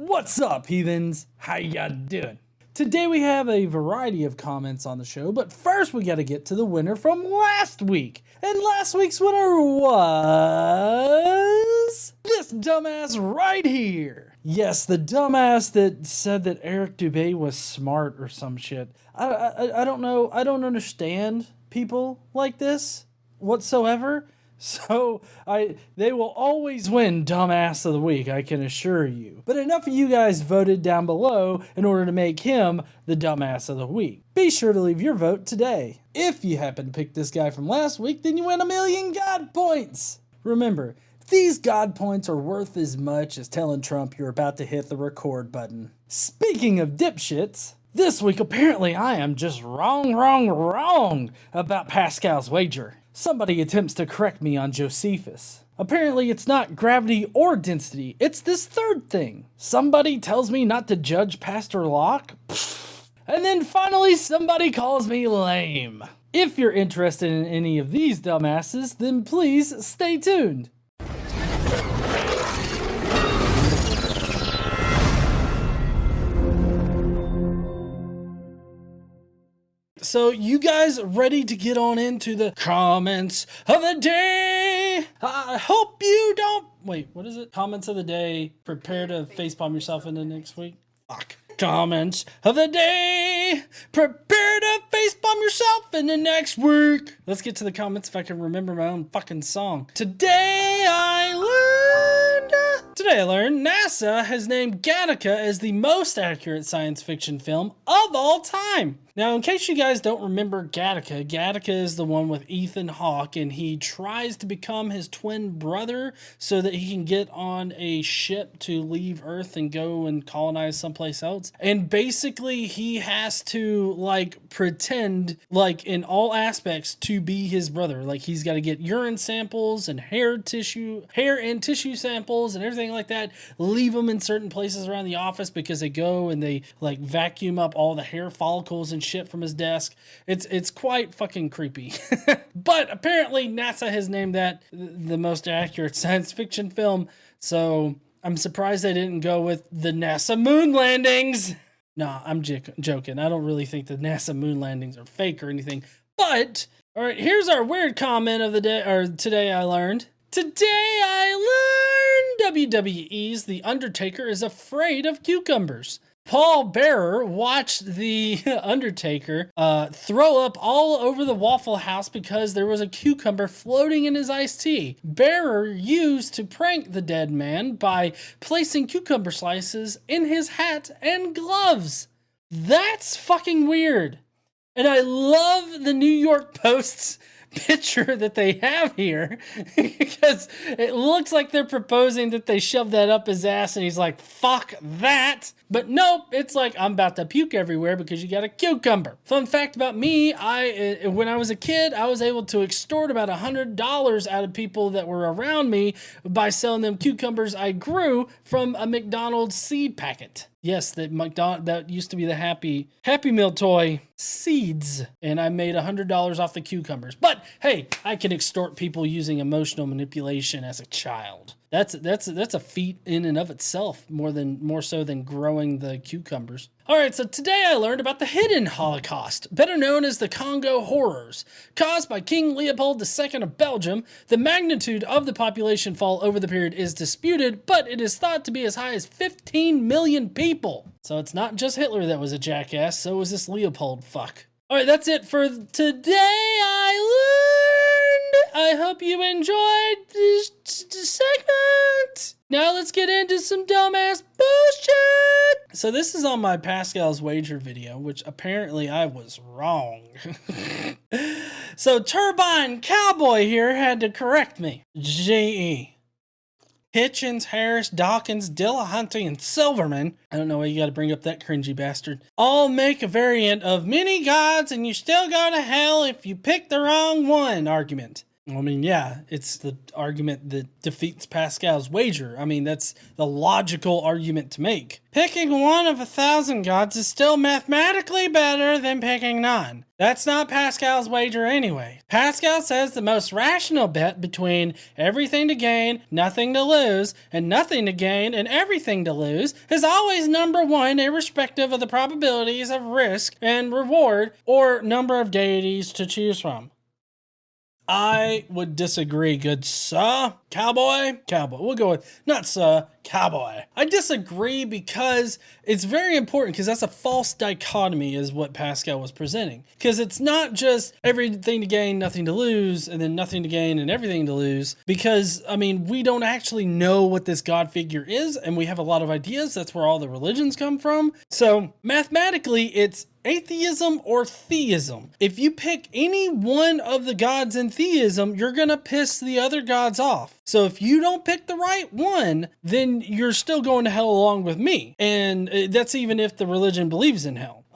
What's up, heathens? How ya doing? Today we have a variety of comments on the show, but first we gotta get to the winner from last week. And last week's winner was this dumbass right here. Yes, the dumbass that said that Eric Dubé was smart or some shit. I don't know. I don't understand people like this whatsoever. So they will always win Dumbass of the Week, I can assure you. But enough of you guys voted down below in order to make him the Dumbass of the Week. Be sure to leave your vote today. If you happen to pick this guy from last week, then you win 1,000,000 God points. Remember, these God points are worth as much as telling Trump you're about to hit the record button. Speaking of dipshits, this week apparently I am just wrong about Pascal's wager. Somebody attempts to correct me on Josephus. Apparently it's not gravity or density, it's this third thing. Somebody tells me not to judge Pastor Locke. And then finally somebody calls me lame. If you're interested in any of these dumbasses, then please stay tuned. So you guys ready to get on into the comments of the day? I hope you don't... Wait, what is it? Comments of the day. Prepare to facepalm yourself into next week. Fuck. Comments of the day. Prepare to facepalm yourself into next week. Let's get to the comments if I can remember my own fucking song. Today I learned NASA has named Gattaca as the most accurate science fiction film of all time. Now, in case you guys don't remember Gattaca, Gattaca is the one with Ethan Hawke, and he tries to become his twin brother so that he can get on a ship to leave Earth and go and colonize someplace else. And basically, he has to, like, pretend, like, in all aspects to be his brother. Like, he's got to get urine samples and hair and tissue samples and everything like that, leave them in certain places around the office because they go and they, like, vacuum up all the hair follicles and shit from his desk. It's quite fucking creepy. But apparently NASA has named that the most accurate science fiction film, so I'm surprised they didn't go with the NASA moon landings. No, I'm joking. I don't really think the NASA moon landings are fake or anything. But all right, here's our weird comment of the day, or today I learned WWE's The Undertaker is afraid of cucumbers. Paul Bearer watched The Undertaker throw up all over the Waffle House because there was a cucumber floating in his iced tea. Bearer used to prank the dead man by placing cucumber slices in his hat and gloves. That's fucking weird. And I love the New York Post's picture that they have here because it looks like they're proposing that they shove that up his ass and he's like, fuck that. But nope, it's like, I'm about to puke everywhere because you got a cucumber. Fun fact about me, when I was a kid, I was able to extort about $100 out of people that were around me by selling them cucumbers I grew from a McDonald's seed packet. Yes, that used to be the Happy Meal toy seeds, and I made $100 off the cucumbers. But hey, I can extort people using emotional manipulation as a child. That's a feat in and of itself, more so than growing the cucumbers. All right, so today I learned about the hidden Holocaust, better known as the Congo Horrors. Caused by King Leopold II of Belgium, the magnitude of the population fall over the period is disputed, but it is thought to be as high as 15 million people. So it's not just Hitler that was a jackass, so was this Leopold fuck. All right, that's it for today I learned. I hope you enjoyed this segment. Now let's get into some dumbass bullshit. So this is on my Pascal's wager video, which apparently I was wrong. So Turbine Cowboy here had to correct me. G.E. Hitchens, Harris, Dawkins, Dillahunty, and Silverman, I don't know why you gotta bring up that cringy bastard, all make a variant of many gods and you still go to hell if you pick the wrong one argument. I mean, yeah, it's the argument that defeats Pascal's wager. I mean, that's the logical argument to make. Picking one of 1,000 gods is still mathematically better than picking none. That's not Pascal's wager anyway. Pascal says the most rational bet between everything to gain, nothing to lose, and nothing to gain and everything to lose is always number one, irrespective of the probabilities of risk and reward or number of deities to choose from. I would disagree, good sir. Cowboy? Cowboy. We'll go with, not sir, cowboy. I disagree because it's very important, because that's a false dichotomy is what Pascal was presenting. Because it's not just everything to gain, nothing to lose, and then nothing to gain and everything to lose. Because, I mean, we don't actually know what this God figure is, and we have a lot of ideas. That's where all the religions come from. So, mathematically, it's atheism or theism. If you pick any one of the gods in theism, you're going to piss the other gods off. So if you don't pick the right one, then you're still going to hell along with me. And that's even if the religion believes in hell.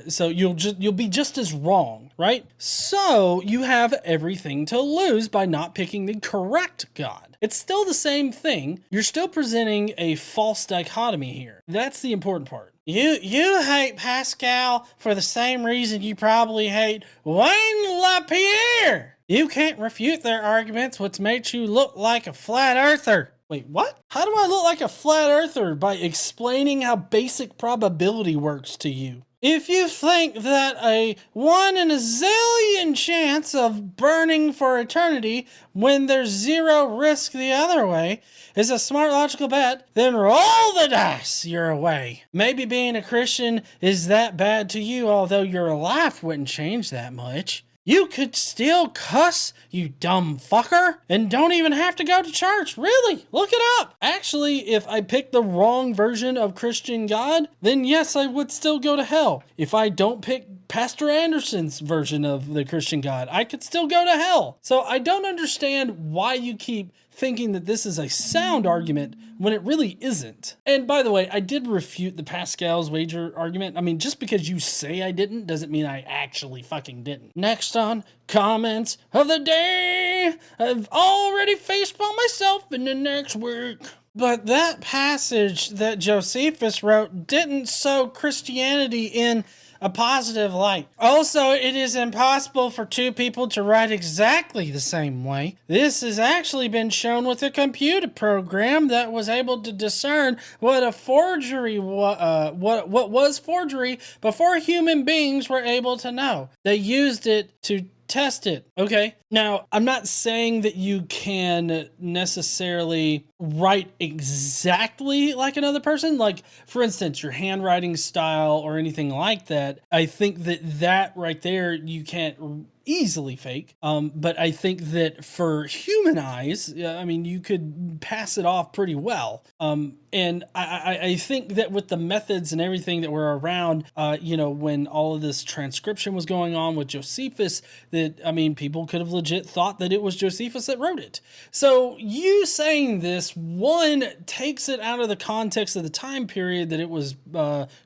So you'll be just as wrong, right? So you have everything to lose by not picking the correct God. It's still the same thing. You're still presenting a false dichotomy here. That's the important part. You hate Pascal for the same reason you probably hate Wayne LaPierre. You can't refute their arguments, which makes you look like a flat earther. Wait, what? How do I look like a flat earther? By explaining how basic probability works to you. If you think that a 1 in a zillion chance of burning for eternity when there's zero risk the other way is a smart logical bet, then roll the dice your way. Maybe being a Christian is that bad to you, although your life wouldn't change that much. You could still cuss, you dumb fucker, and don't even have to go to church. Really, look it up. Actually, if I picked the wrong version of Christian God, then yes, I would still go to hell. If I don't pick Pastor Anderson's version of the Christian God, I could still go to hell. So I don't understand why you keep thinking that this is a sound argument when it really isn't. And by the way, I did refute the Pascal's wager argument. I mean, just because you say I didn't doesn't mean I actually fucking didn't. Next on comments of the day, I've already facepalmed myself in the next week. But that passage that Josephus wrote didn't sow Christianity in a positive light. Also, it is impossible for two people to write exactly the same way. This has actually been shown with a computer program that was able to discern what a forgery what was forgery before human beings were able to know. They used it to test it. Okay. Now, I'm not saying that you can necessarily write exactly like another person. Like, for instance, your handwriting style or anything like that. I think that right there, you can't easily fake. But I think that for human eyes, I mean, you could pass it off pretty well. And I think that with the methods and everything that were around, when all of this transcription was going on with Josephus, that, I mean, people could have legit thought that it was Josephus that wrote it. So you saying this, one, takes it out of the context of the time period that it was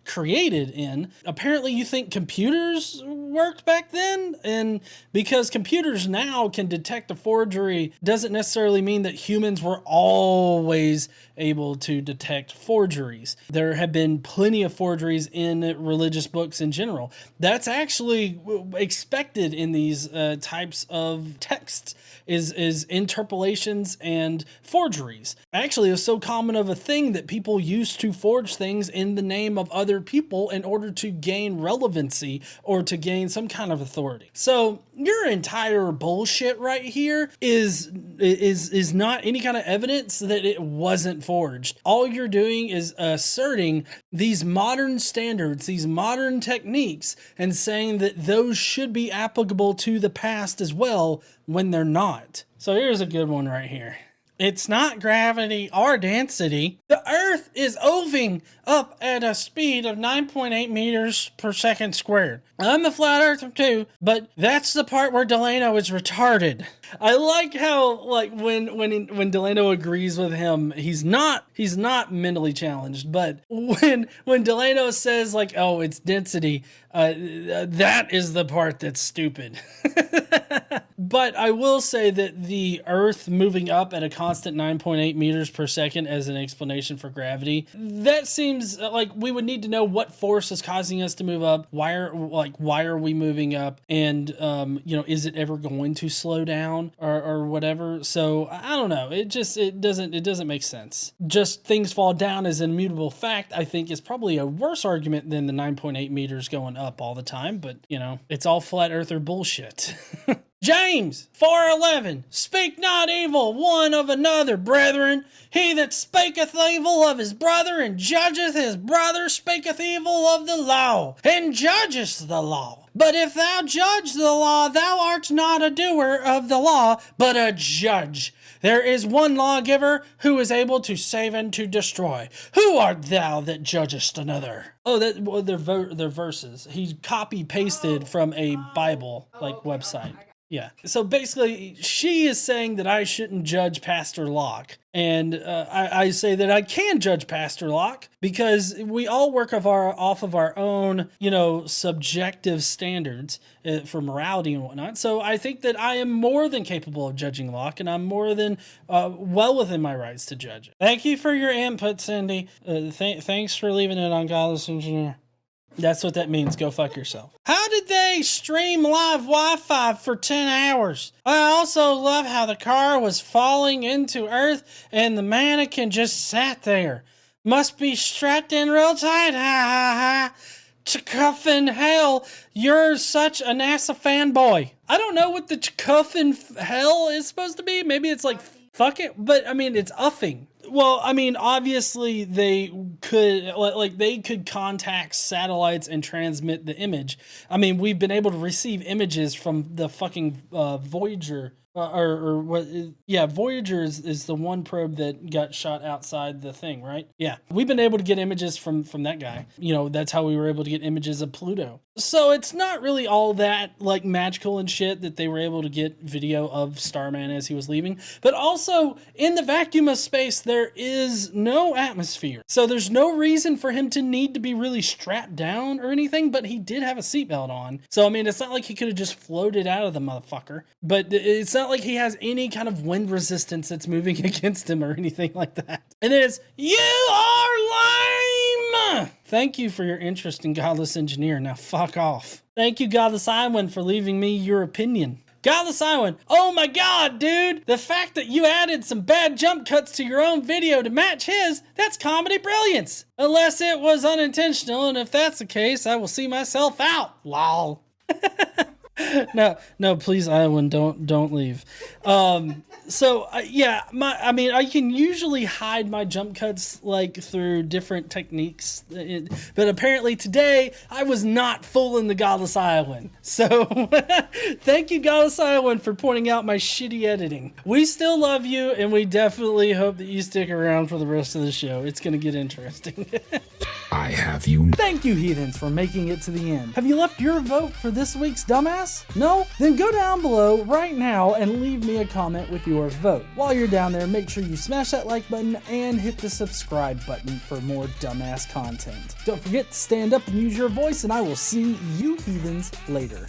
created in. Apparently you think computers worked back then, and because computers now can detect a forgery doesn't necessarily mean that humans were always able to detect forgeries. There have been plenty of forgeries in religious books in general. That's actually expected in these types of texts, is interpolations and forgeries. Actually, it's so common of a thing that people used to forge things in the name of other people in order to gain relevancy or to gain some kind of authority. So your entire bullshit right here is not any kind of evidence that it wasn't forged. All you're doing is asserting these modern standards, these modern techniques, and saying that those should be applicable to the past as well when they're not. So here's a good one right here. It's not gravity or density. The Earth is oving up at a speed of 9.8 meters per second squared. I'm a flat earther too, but that's the part where Delano is retarded. I like how, like, when Delano agrees with him, he's not mentally challenged, but when Delano says, like, oh, it's density, that is the part that's stupid. But I will say that the Earth moving up at a constant 9.8 meters per second as an explanation for gravity, that seems like we would need to know what force is causing us to move up. Why are we moving up? And, is it ever going to slow down or whatever? So I don't know. It doesn't make sense. Just things fall down as an immutable fact, I think, is probably a worse argument than the 9.8 meters going up all the time. But, it's all flat earther bullshit. James 4:11, speak not evil one of another, brethren. He that speaketh evil of his brother and judgeth his brother speaketh evil of the law, and judgest the law. But if thou judge the law, thou art not a doer of the law, but a judge. There is one lawgiver who is able to save and to destroy. Who art thou that judgest another? Oh, they're verses. He copy-pasted from a Bible, website. Yeah. So basically, she is saying that I shouldn't judge Pastor Locke. And I say that I can judge Pastor Locke because we all work off of our own, subjective standards for morality and whatnot. So I think that I am more than capable of judging Locke, and I'm more than well within my rights to judge it. Thank you for your input, Cindy. Thanks for leaving it on Godless Engineer. That's what that means. Go fuck yourself. How did they stream live Wi-Fi for 10 hours? I also love how the car was falling into Earth and the mannequin just sat there. Must be strapped in real tight. Ha ha ha. Chuffin hell, you're such a NASA fanboy. I don't know what the chuffin hell is supposed to be. Maybe it's like fuck it, but I mean, it's uffing. Well, I mean, obviously they could contact satellites and transmit the image. I mean, we've been able to receive images from the fucking Voyager. Voyager is the one probe that got shot outside the thing, right? Yeah. We've been able to get images from that guy. That's how we were able to get images of Pluto. So it's not really all that magical and shit that they were able to get video of Starman as he was leaving. But also in the vacuum of space, there is no atmosphere. So there's no reason for him to need to be really strapped down or anything, but he did have a seatbelt on. So, I mean, it's not like he could have just floated out of the motherfucker, but it's not like he has any kind of wind resistance that's moving against him or anything like that. And it is, you are lame! Thank you for your interest in Godless Engineer. Now fuck off. Thank you, Godless Iwan, for leaving me your opinion. Godless Iwan, oh my god, dude! The fact that you added some bad jump cuts to your own video to match his, that's comedy brilliance! Unless it was unintentional, and if that's the case, I will see myself out. Lol. No, please, Iwan, don't leave. I can usually hide my jump cuts through different techniques, but apparently today I was not fooling the Godless Iwan. So thank you, Godless Iwan, for pointing out my shitty editing. We still love you, and we definitely hope that you stick around for the rest of the show. It's gonna get interesting. I have you. Thank you, heathens, for making it to the end. Have you left your vote for this week's dumbass? No? Then go down below right now and leave me a comment with your vote. While you're down there, make sure you smash that like button and hit the subscribe button for more dumbass content. Don't forget to stand up and use your voice, and I will see you heathens later.